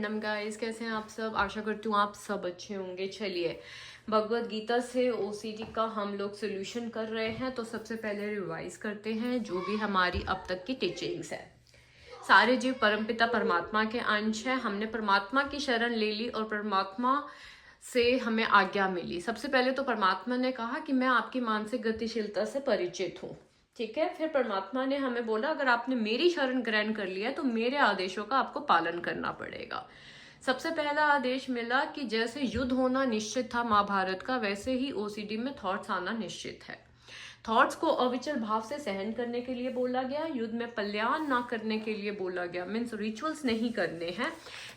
वंदम guys, कैसे हैं आप सब। आशा करती हूँ आप सब अच्छे होंगे। चलिए भगवत गीता से ओसीडी का हम लोग सोल्यूशन कर रहे हैं। तो सबसे पहले रिवाइज करते हैं जो भी हमारी अब तक की टीचिंग्स है। सारे जीव परमपिता परमात्मा के अंश है। हमने परमात्मा की शरण ले ली और परमात्मा से हमें आज्ञा मिली। सबसे पहले तो परमात्मा ने कहा कि मैं आपकी मानसिक गतिशीलता से परिचित हूँ, ठीक है। फिर परमात्मा ने हमें बोला अगर आपने मेरी शरण ग्रहण कर लिया तो मेरे आदेशों का आपको पालन करना पड़ेगा। सबसे पहला आदेश मिला कि जैसे युद्ध होना निश्चित था महाभारत का, वैसे ही ओसीडी में थॉट्स आना निश्चित है। थॉट्स को अविचल भाव से सहन करने के लिए बोला गया। युद्ध में पल्याण ना करने के लिए बोला गया, मीन्स रिचुअल्स नहीं करने हैं।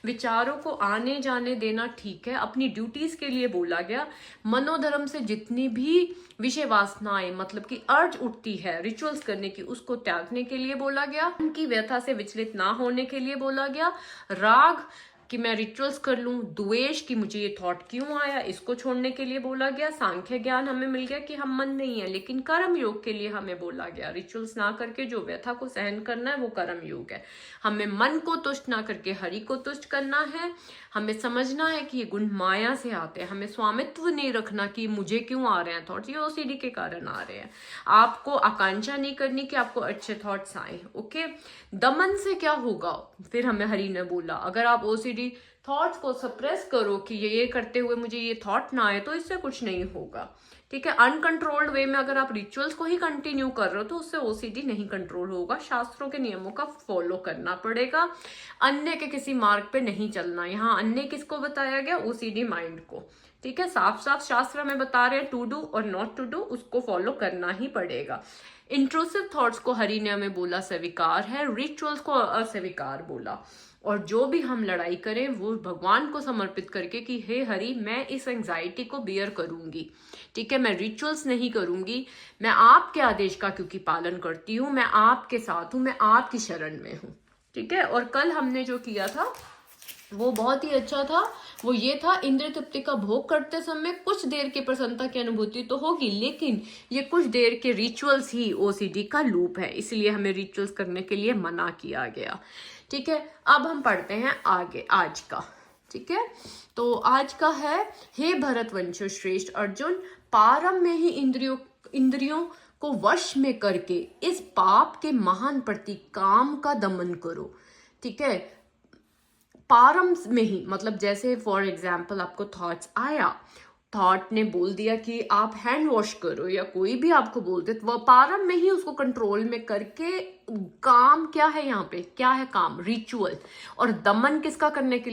विचारों को आने जाने देना ठीक है, अपनी ड्यूटीज के लिए बोला गया। मनोधर्म से जितनी भी विषय वासनाएं मतलब कि अर्ज उठती है रिचुअल्स करने की, उसको त्यागने के लिए बोला गया। उनकी व्यथा से विचलित ना होने के लिए बोला गया। राग कि मैं रिचुअल्स कर लूं, द्वेष कि मुझे ये थॉट क्यों आया, इसको छोड़ने के लिए बोला गया। सांख्य ज्ञान हमें मिल गया कि हम मन नहीं है, लेकिन कर्म योग के लिए हमें बोला गया। रिचुअल्स ना करके जो व्यथा को सहन करना है वो कर्म योग है। हमें मन को तुष्ट ना करके हरि को तुष्ट करना है। हमें समझना है कि ये गुण माया से आते हैं। हमें स्वामित्व नहीं रखना कि मुझे क्यों आ रहे हैं थॉट्स, ये ओसीडी के कारण आ रहे हैं। आपको आकांक्षा नहीं करनी कि आपको अच्छे थॉट्स आए, ओके। दमन से क्या होगा, फिर हमें हरि ने बोला अगर आप ओसीडी थॉट्स को सप्रेस करो कि ये करते हुए मुझे ये थॉट ना आए तो इससे कुछ नहीं होगा, ठीक है। अनकंट्रोल्ड वे में अगर आप रिचुअल्स को ही कंटिन्यू कर रहे हो तो उससे ओसीडी नहीं कंट्रोल होगा। शास्त्रों के नियमों का फॉलो करना पड़ेगा। अन्य के किसी मार्ग पे नहीं चलना। यहाँ अन्य किसको बताया गया, ओसीडी माइंड को, ठीक है। साफ साफ शास्त्र में बता रहे हैं टू डू और नॉट टू डू, उसको फॉलो करना ही पड़ेगा। इंट्रूसिव थॉट्स को हरि ने हमें बोला स्वीकार है, रिचुअल्स को अस्वीकार बोला। और जो भी हम लड़ाई करें वो भगवान को समर्पित करके कि हे हरि मैं इस एंजाइटी को बियर करूंगी, ठीक है। मैं रिचुअल्स नहीं करूंगी, मैं आपके आदेश का क्योंकि पालन करती हूँ, मैं आपके साथ हूँ, मैं आपकी शरण में हूँ, ठीक है। और कल हमने जो किया था वो बहुत ही अच्छा था। वो ये था इंद्रिय तृप्ति का भोग करते समय कुछ देर की प्रसन्नता की अनुभूति तो होगी, लेकिन ये कुछ देर के रिचुअल्स ही ओसीडी का लूप है, इसलिए हमें रिचुअल्स करने के लिए मना किया गया, ठीक है। अब हम पढ़ते हैं आगे आज का, ठीक है। तो आज का है, हे भरतवंश श्रेष्ठ अर्जुन, पारम में ही इंद्रियों को वश में करके इस पाप के महान प्रतीक काम का दमन करो, ठीक है। पारम में ही मतलब जैसे फॉर एग्जाम्पल आपको थॉट्स आया, थॉट ने बोल दिया कि आप हैंड वॉश करो या कोई भी आपको बोल दे, तो वह पारम में ही उसको कंट्रोल में करके काम क्या है, यहाँ पे क्या है काम, रिचुअल। और दमन किसका करने के लिए